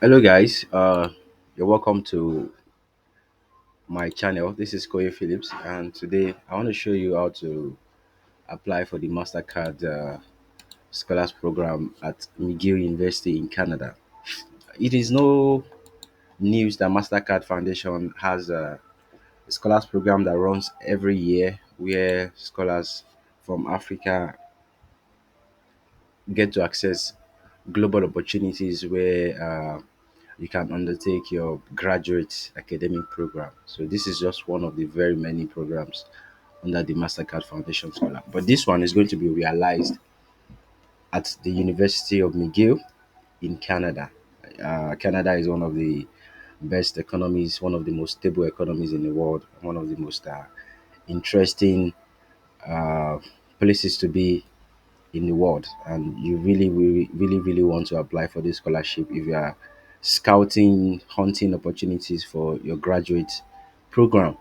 Hello, guys. You're welcome to my channel. This is Koye Phillips, and today I want to show you how to apply for the Mastercard Scholars Program at McGill University in Canada. It is no news that Mastercard Foundation has a scholars program that runs every year, where scholars from Africa get to access global opportunities where you can undertake your graduate academic program. So this is just one of the very many programs under the Mastercard Foundation Scholar. But this one is going to be realized at the University of McGill in Canada. Canada is one of the best economies, one of the most stable economies in the world, one of the most interesting uh, places to be in the world, and you really want to apply for this scholarship if you are scouting, hunting opportunities for your graduate program.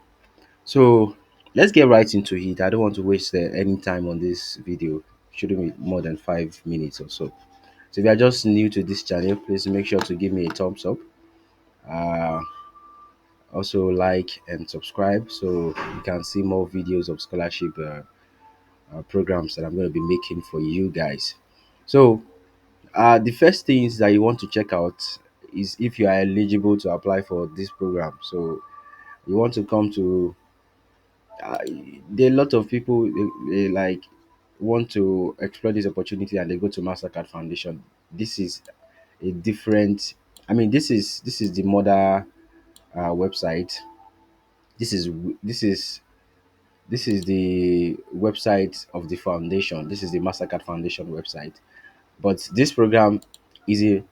So let's get right into it. I don't want to waste any time on this video. Shouldn't be more than 5 minutes or so. So if you are just new to this channel, please make sure to give me a thumbs up. Uh, Also like and subscribe so you can see more videos of scholarship programs that I'm going to be making for you guys. So the first things that you want to check out is if you are eligible to apply for this program. So you want to come to uh, there are a lot of people they like want to explore this opportunity and they go to Mastercard Foundation. This is a different. I mean, this is the mother website. This is this is this is the website of the foundation. This is the Mastercard Foundation website. But this program is a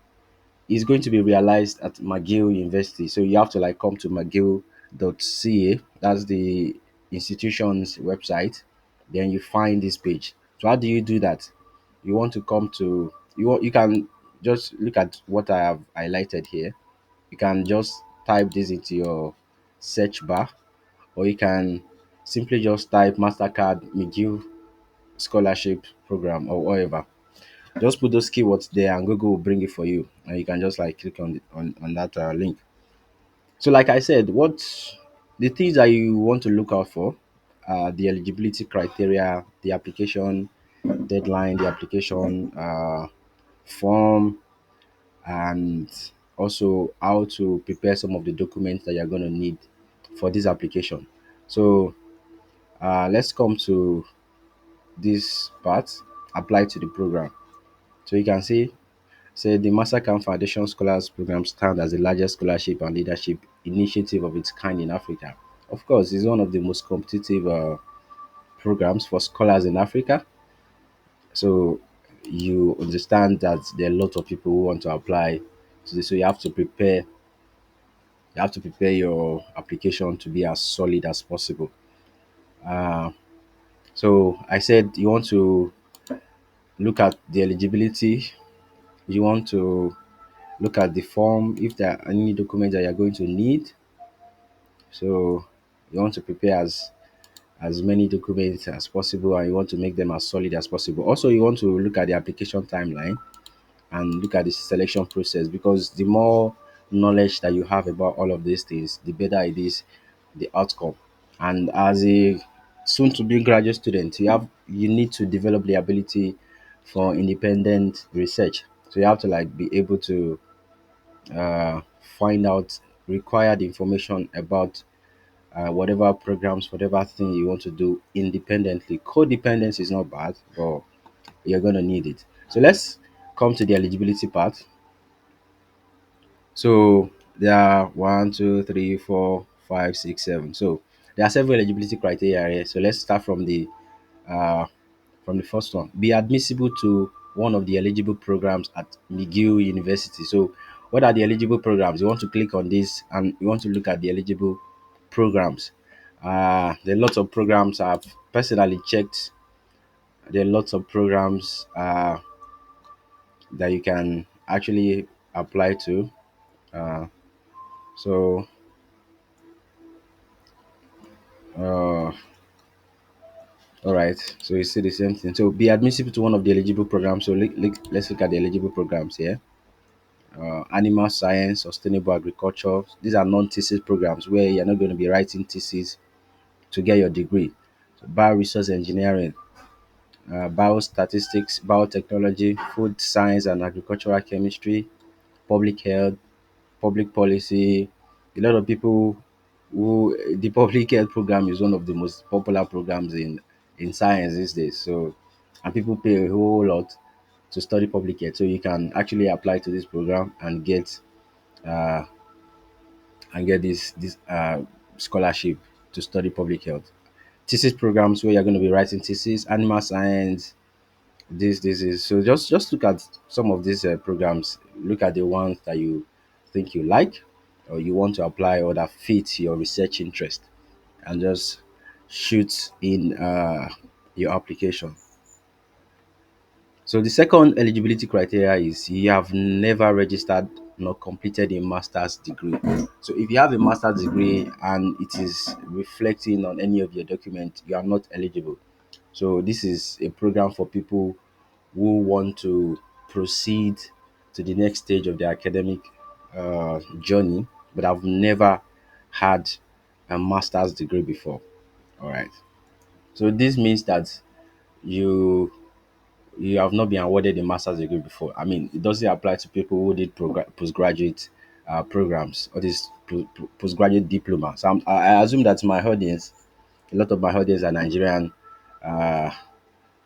is going to be realized at McGill University. So you have to like come to mcgill.ca. That's the institution's website. Then you find this page. So how do you do that? You want to come to you can just look at what I have highlighted here. You can just type this into your search bar, or you can simply just type Mastercard McGill Scholarship Program or whatever. Just put those keywords there and Google will bring it for you, and you can just like click on on that link. So like I said, what the things that you want to look out for, the eligibility criteria, the application deadline, the application form, and also how to prepare some of the documents that you're going to need for this application. So let's come to this part, apply to the program. So you can see say the Mastercard Foundation Scholars Program stands as the largest scholarship and leadership initiative of its kind in Africa. Of course, it's one of the most competitive programs for scholars in Africa. So you understand that there are a lot of people who want to apply to this. So you have to prepare your application to be as solid as possible. Uh, so I said you want to look at the eligibility. You want to look at the form if there are any documents that you're going to need. So you want to prepare as many documents as possible and you want to make them as solid as possible. Also, you want to look at the application timeline and look at the selection process, because the more knowledge that you have about all of these things, the better it is the outcome. And as a soon to be graduate student, you need to develop the ability for independent research. So you have to like be able to find out required information about whatever programs, whatever thing you want to do independently. Codependence is not bad, but you're going to need it. So let's come to the eligibility part. So there are one, two, three, four, five, six, seven. So there are several eligibility criteria here. So let's start uh, from the first one. Be admissible to one of the eligible programs at McGill University. So what are the eligible programs? You want to click on this and you want to look at the eligible programs. There are lots of programs I've personally checked. There are lots of programs that you can actually apply to. Uh, so, uh, all right. So you see the same thing. So be admissible to one of the eligible programs. So let's look at the eligible programs here. animal science, sustainable agriculture. These are non-thesis programs where you're not going to be writing thesis to get your degree. So bioresource engineering, biostatistics, biotechnology, food science and agricultural chemistry, public health, public policy. A lot of people who the public health program is one of the most popular programs in science these days. So and people pay a whole lot to study public health. So you can actually apply to this program uh, and get this scholarship to study public health. Thesis programs where you're going to be writing thesis, animal science, this is so just look at some of these programs. Look at the ones that you think you like or you want to apply or that fit your research interest, and just shoot in your application. So the second eligibility criteria is you have never registered nor completed a master's degree. So if you have a master's degree and it is reflecting on any of your documents, you are not eligible. So this is a program for people who want to proceed to the next stage of their academic journey, but have never had a master's degree before. All right. So this means that you you have not been awarded a master's degree before. I mean, it doesn't apply to people who did postgraduate programs or this postgraduate diploma. So I assume that my audience, a lot of my audience are Nigerian uh,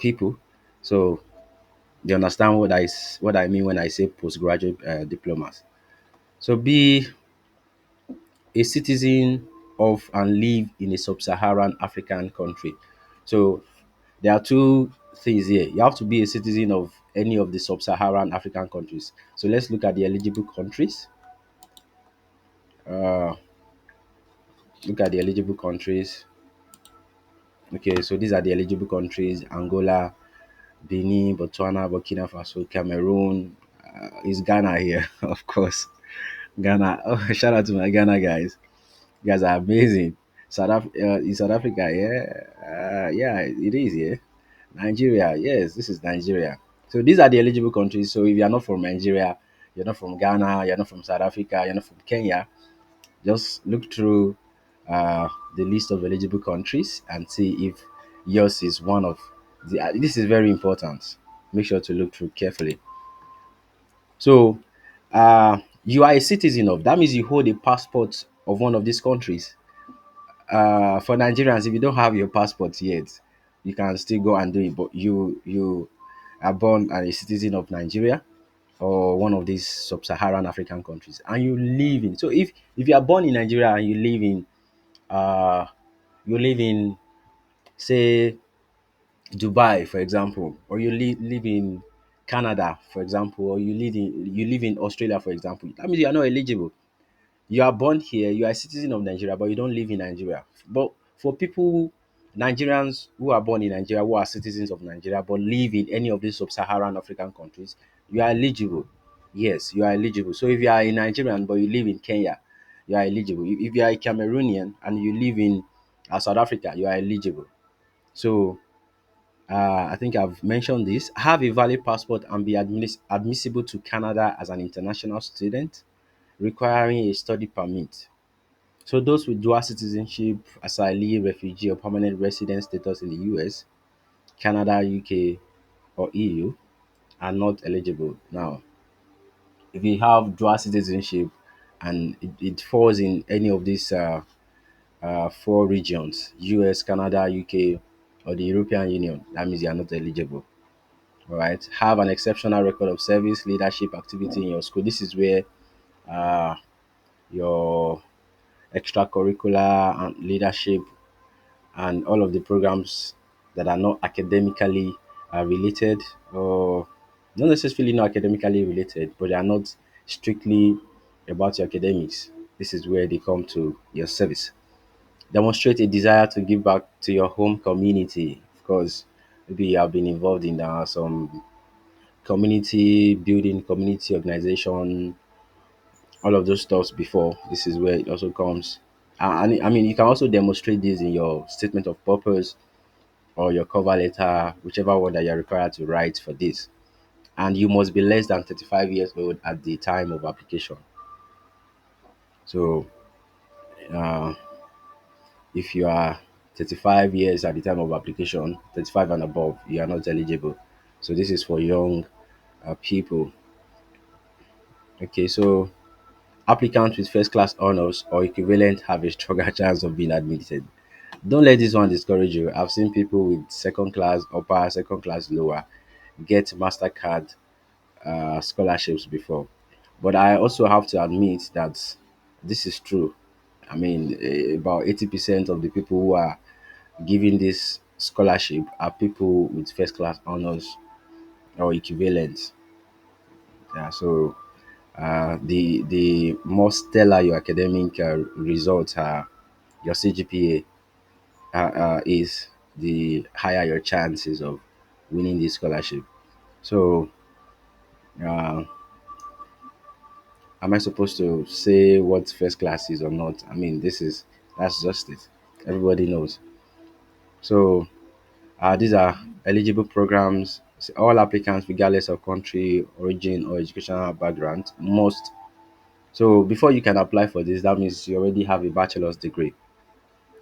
people. So they understand what I mean when I say postgraduate diplomas. So be a citizen of and live in a sub-Saharan African country. So there are two things here. You have to be a citizen of any of the sub-Saharan African countries. So let's look at the eligible countries. Uh, Look at the eligible countries. Okay, so these are the eligible countries: Angola, Benin, Botswana, Burkina Faso, Cameroon. Is Ghana here? Of course, Ghana. Oh, shout out to my Ghana guys. You guys are amazing. Is South Africa, yeah, yeah, it is, yeah. Nigeria, yes, this is Nigeria. So these are the eligible countries. So if you're not from Nigeria, you're not from Ghana, you're not from South Africa, you're not from Kenya, just look through uh, the list of eligible countries and see if yours is one of the. This is very important. Make sure to look through carefully. So you are a citizen of. That means you hold a passport of one of these countries. For Nigerians, if you don't have your passport yet, you can still go and do it. But you are born and a citizen of Nigeria or one of these sub-Saharan African countries, and you live in. So if you are born in Nigeria and uh you live in, say, Dubai, for example, or live in Canada, for example, or you live in Australia, for example, that means you are not eligible. You are born here, you are a citizen of Nigeria, but you don't live in Nigeria. But for people, Nigerians who are born in Nigeria, who are citizens of Nigeria, but live in any of these sub-Saharan African countries, you are eligible. Yes, you are eligible. So if you are a Nigerian but you live in Kenya, you are eligible. If you are a Cameroonian and you live in South Africa, you are eligible. So I think I've mentioned this. Have a valid passport and be admissible to Canada as an international student, requiring a study permit. So those with dual citizenship, asylee, refugee, or permanent resident status in the US, Canada, UK, or EU are not eligible. Now, if you have dual citizenship and it falls in any of these four regions, US, Canada, UK, or the European Union, that means you are not eligible. All right. Have an exceptional record of service, leadership, activity in your school. This is where uh, your extracurricular and leadership and all of the programs that are not academically related, or not necessarily not academically related, but they are not strictly about your academics. This is where they come to your service. Demonstrate a desire to give back to your home community. Of course, maybe you have been involved in some community building, community organization, all of those stuffs before. This is where it also comes. And I mean, you can also demonstrate this in your statement of purpose or your cover letter, whichever one that you're required to write for this. and you must be less than 35 years old at the time of application. So uh, if you are 35 years at the time of application, 35 and above, you are not eligible. So this is for young people. Okay, so applicants with first class honors or equivalent have a stronger chance of being admitted. Don't let this one discourage you. I've seen people with second class upper, second class lower get Mastercard scholarships before. But I also have to admit that this is true. I mean, about 80% of the people who are giving this scholarship are people with first class honors or equivalent. Yeah, so the more stellar your academic results are, your CGPA is, the higher your chances of winning this scholarship. So, uh, am I supposed to say what first class is or not? I mean, that's just it. Everybody knows. So, these are eligible programs. So all applicants, regardless of country, origin, or educational background, must. So, before you can apply for this, that means you already have a bachelor's degree.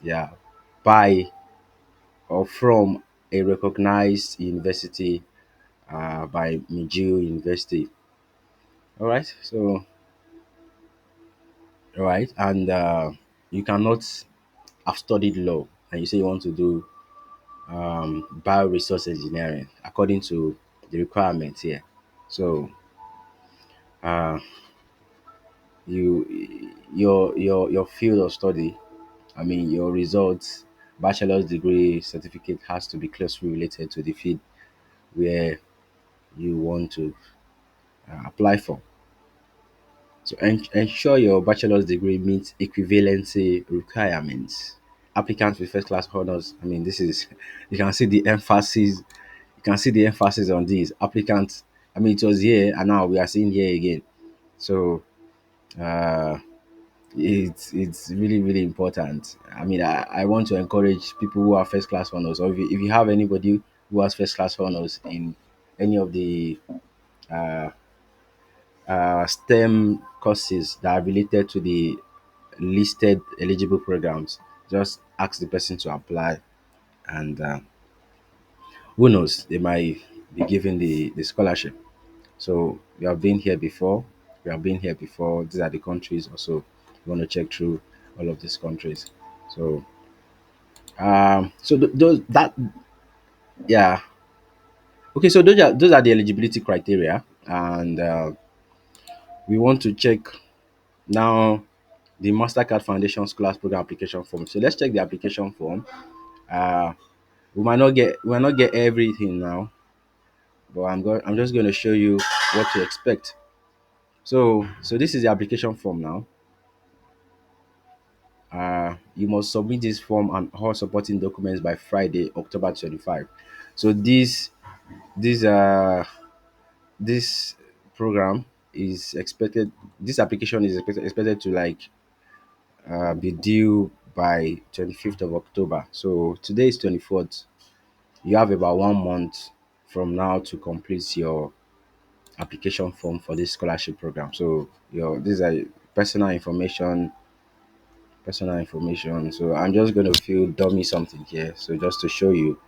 Yeah, by or from a recognized university, by McGill University. All right. So, all right, and you cannot have studied law and you say you want to do bioresource engineering according to the requirements here. So uh, your field of study, I mean your results, bachelor's degree certificate has to be closely related to the field where you want to apply for. So ensure your bachelor's degree meets equivalency requirements. Applicants with first class honors, I mean this is you can see the emphasis, you can see the emphasis on these applicants. I mean it was here and now we are seeing here again. So uh it's really really important. I mean I want to encourage people who are first class honors, or if you have anybody who has first class honors in any of the STEM courses that are related to the listed eligible programs, just ask the person to apply, and who knows, they might be given the scholarship. So we have been here before. We have been here before. These are the countries. Also, you want to check through all of these countries. So, those that yeah. Okay, so those are the eligibility criteria, and we want to check now the Mastercard Foundation Scholars Program application form. So let's check the application form. Uh, we might not get everything now, but I'm just going to show you what to expect. So this is the application form now. You must submit this form and all supporting documents by Friday, October 25. So this this program is expected. This application is expected to like be due by 25th of October. So today is 24th. You have about 1 month from now to complete your application form for this scholarship program. So your these are personal information. So I'm just going to fill dummy something here. So just to show you,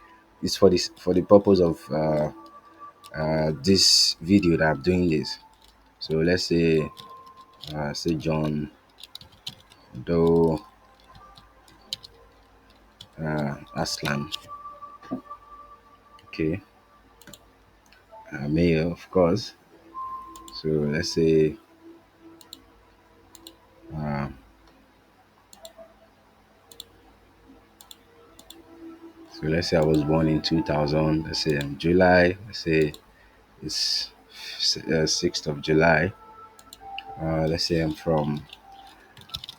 it's for this for the purpose of this video that I'm doing this. So let's say John Doe Aslan. Okay, male of course. So let's say uh, I was born in 2000. Let's say July. Let's say it's 6th of July. Let's say I'm from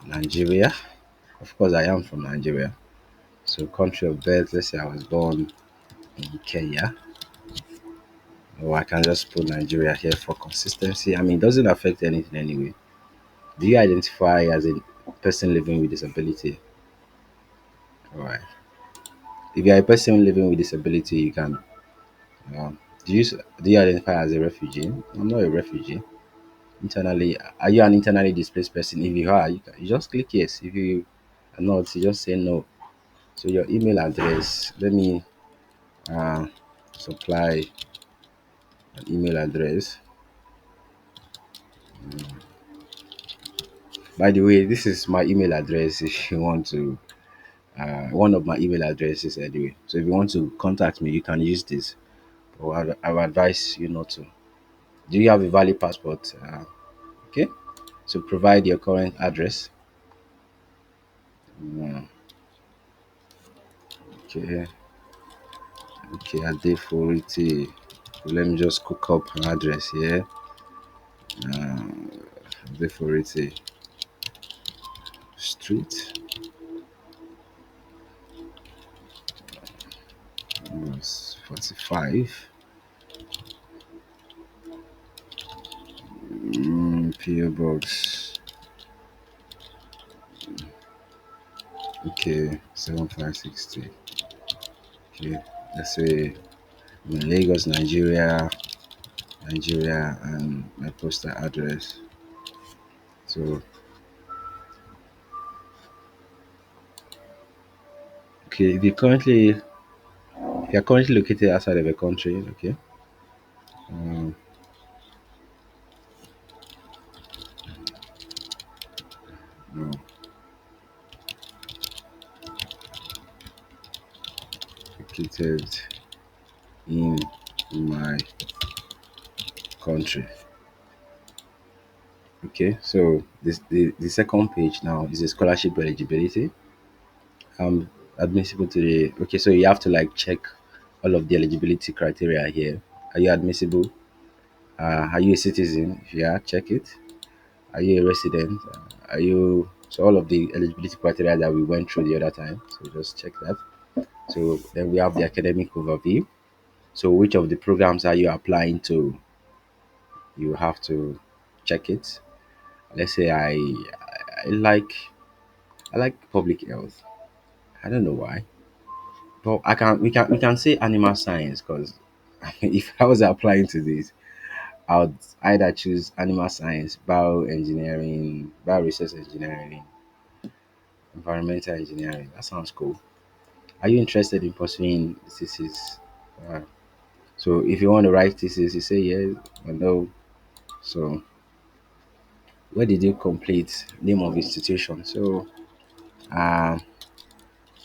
Nigeria. Of course, I am from Nigeria. So country of birth, let's say I was born in Kenya. Or I can just put Nigeria here for consistency. I mean, it doesn't affect anything anyway. Do you identify as a person living with disability? All right. If you are a person living with disability, you can Do you identify as a refugee? I'm not a refugee. Internally, are you an internally displaced person? If you are, you just click yes. If you are not, you just say no. So your email address, let me uh, supply an email address. By the way, this is my email address if you want to, one of my email addresses anyway. So if you want to contact me, you can use this. But I would advise you not to. Do you have a valid passport? Okay. So provide your current address. Mm, okay. Okay, Adeforite. Let me just cook up an address here. Adeforite Street. 45. PO Box. Okay, 7560. Okay, let's say I'm in Lagos, Nigeria, and my postal address. So, okay, if you're currently located outside of a country, okay, um, no, located in my country. Okay, so the second page now is the scholarship eligibility. Um, admissible to the okay, so you have to like check all of the eligibility criteria here. Are you admissible? Are you a citizen? If you are, check it. Are you a resident? Are you so all of the eligibility criteria that we went through the other time? So just check that. So then we have the academic overview. So which of the programs are you applying to? You have to check it. Let's say I like I like public health. I don't know why, but we can say animal science because if I was applying to this, I would either choose animal science, bioengineering, bioresource engineering, environmental engineering. That sounds cool. Are you interested in pursuing thesis? Uh, so if you want to write thesis, you say yes or no. So where did you complete? Name of institution. So uh,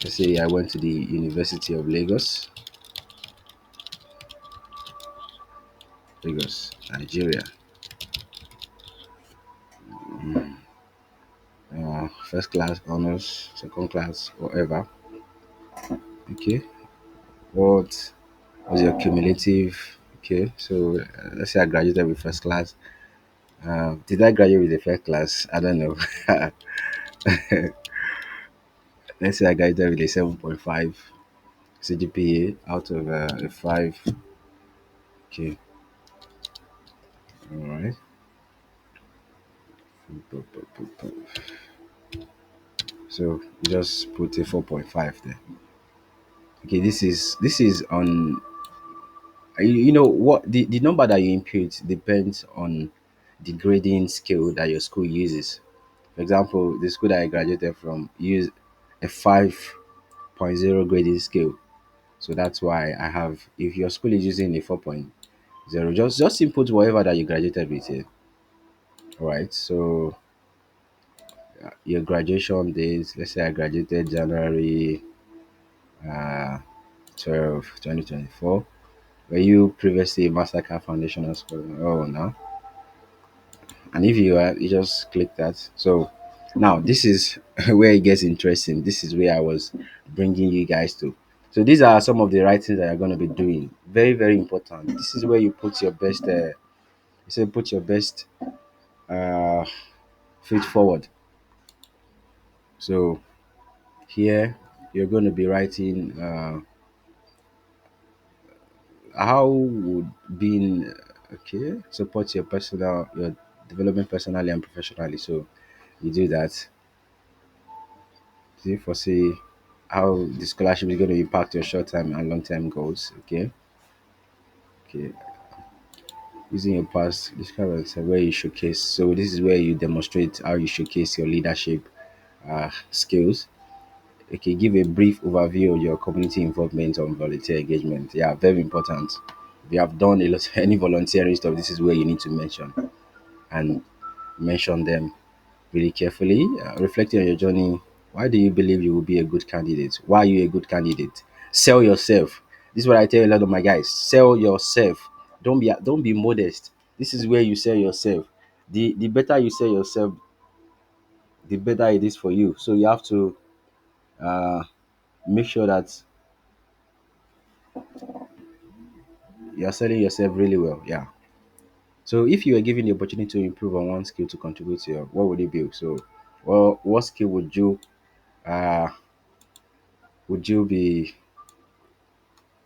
let's say I went to the University of Nigeria. First class honors, second class, whatever. Okay. What was your cumulative? Okay. So let's say I graduated with first class. Did I graduate with a first class? I don't know. Let's say I graduated with a 7.5 CGPA out of a 5. Okay. All right. So just put a 4.5 there. Okay. This is on. You know what the number that you impute depends on the grading scale that your school uses. For example, the school that I graduated from use a 5.0 grading scale. So that's why I have if your school is using a 4.0, just input whatever that you graduated with here. All right. So your graduation days, let's say I graduated January uh 12, 2024. Were you previously a Mastercard Foundation Scholar? Oh no. And if you are, you just click that. So now this is where it gets interesting. This is where I was bringing you guys to. So these are some of the writings that you're going to be doing. Very, very important. This is where you put your best. You say put your best uh, foot forward. So here you're going to be writing. How would being okay support your development personally and professionally. So you do that. Do you foresee how the scholarship is going to impact your short term and long term goals? Okay. Okay, using your past, describe yourself where you showcase. So this is where you demonstrate how you showcase your leadership skills. Okay, give a brief overview of your community involvement on volunteer engagement. Yeah, very important. If you have done a lot any volunteering stuff, this is where you need to and mention them really carefully. Reflecting on your journey, why do you believe you will be a good candidate? Why are you a good candidate? Sell yourself. This is what I tell a lot of my guys. Sell yourself. Don't be modest. This is where you sell yourself. The better you sell yourself, the better it is for you. So you have to uh, make sure that you're selling yourself really well. Yeah. So if you were given the opportunity to improve on one skill to contribute to your, what would it be? So, well, what skill uh would you be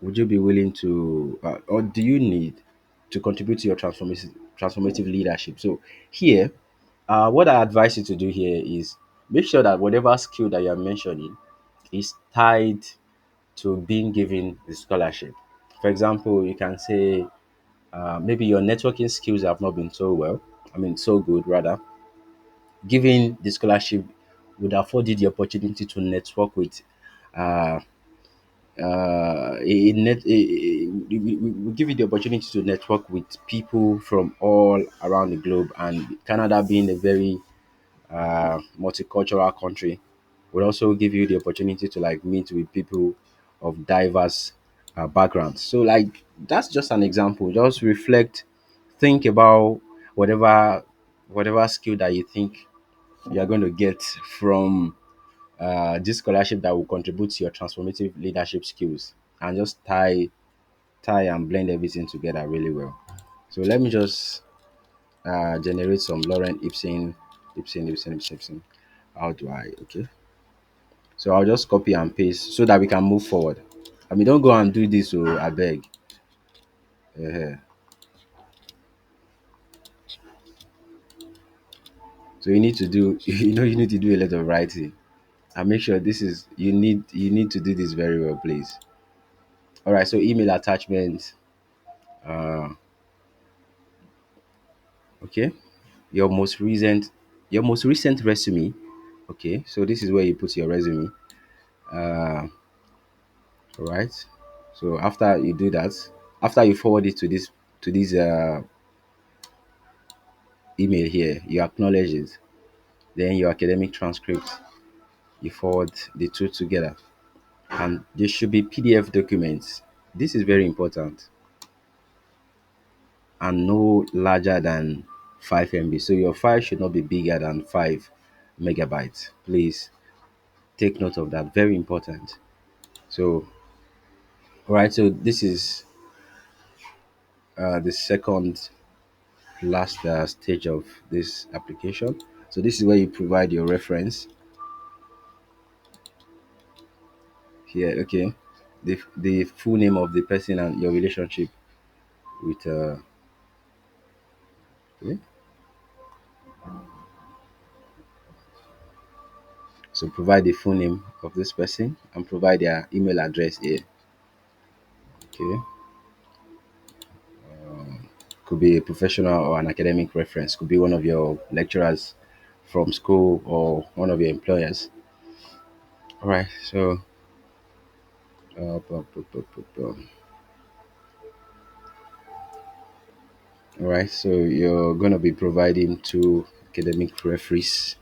would you be willing to, or do you need to contribute to your transformative leadership? So here, what I advise you to do here is make sure that whatever skill that you're mentioning is tied to being given the scholarship. For example, you can say maybe your networking skills have not been so well. I mean, so good rather. Giving the scholarship would afford you the opportunity to network with uh, we give you the opportunity to network with people from all around the globe, and Canada being a very multicultural country would also give you the opportunity to like meet with people of diverse backgrounds. So like that's just an example. Just reflect, think about whatever skill that you think you're going to get from this scholarship that will contribute to your transformative leadership skills, and just tie and blend everything together really well. So let me just generate some Lauren Ibsen. How do I? Okay. So I'll just copy and paste so that we can move forward. I mean, don't go and do this, so I beg. uh So you need to do, you need to do a lot of writing. And make sure this is, you need to do this very well, please. All right. So email attachment. Uh, okay. your most recent your most recent resume. Okay, so this is where you put your resume. All right, so after you do that, after you forward it to this email here, you acknowledge it. Then your academic transcript, you forward the two together, and there should be PDF documents. This is very important, and no larger than 5 MB. So your file should not be bigger than 5 megabytes. Please take note of that, very important. So, all right, so this is the second last stage of this application. So this is where you provide your reference here. Okay, the full name of the person and your relationship with. Okay. So provide the full name of this person and provide their email address here. Okay, could be a professional or an academic reference. Could be one of your lecturers from school or one of your employers. All right, so. Bu- bu- bu- bu- bu. All right, so you're going to be providing two academic referees,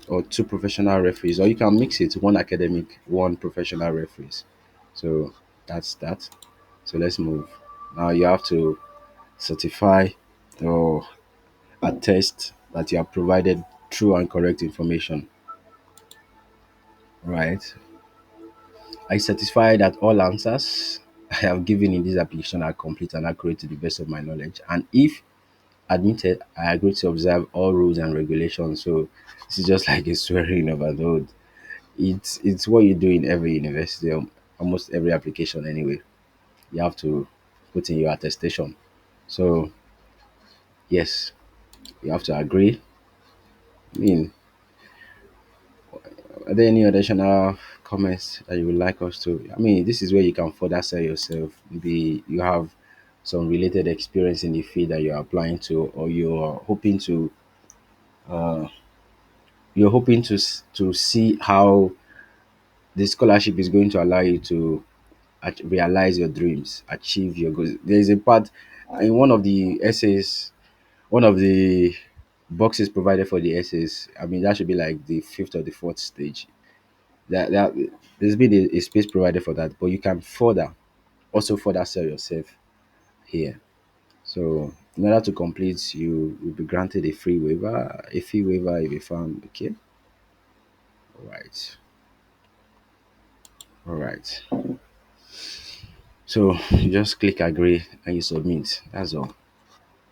or two professional referees, or you can mix it, one academic, one professional referees. So that's that. So let's move. Now you have to certify or attest that you have provided true and correct information. Right. I certify that all answers I have given in this application are complete and accurate to the best of my knowledge. And if admitted, I agree to observe all rules and regulations. So this is just like a swearing of an oath. It's what you do in every university, almost every application anyway. You have to put in your attestation. So yes, you have to agree. I mean, are there any additional comments that you would like us to. I mean, this is where you can further sell yourself. Maybe you have some related experience in the field that you're applying to, or you're hoping to see how the scholarship is going to allow you to realize your dreams, achieve your goals. There is a part in one of the essays, one of the boxes provided for the essays. I mean, that should be like the fifth or the fourth stage. That there's been a space provided for that, but you can also further sell yourself here. So in order to complete, you will be granted a free waiver. A fee waiver if you found okay. All right. All right. So you just click agree and you submit. That's all.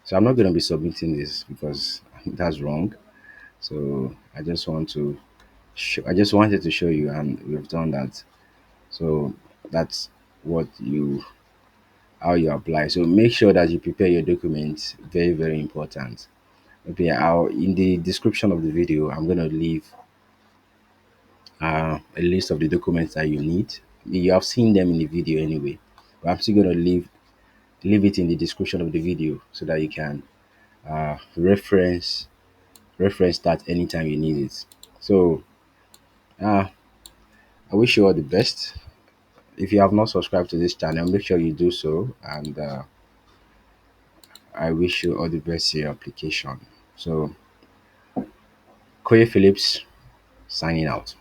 So I'm not going to be submitting this because that's wrong. So I just wanted to show you, and we've done that. So that's what you how you apply. So make sure that you prepare your documents. Very, very important. Okay, I'll in the description of the video, I'm gonna leave a list of the documents that you need. You have seen them in the video anyway, but I'm still gonna leave it in the description of the video so that you can uh, reference reference that anytime you need it. So uh, I wish you all the best. If you have not subscribed to this channel, make sure you do so, and I wish you all the best in your application. So Koye Phillips signing out.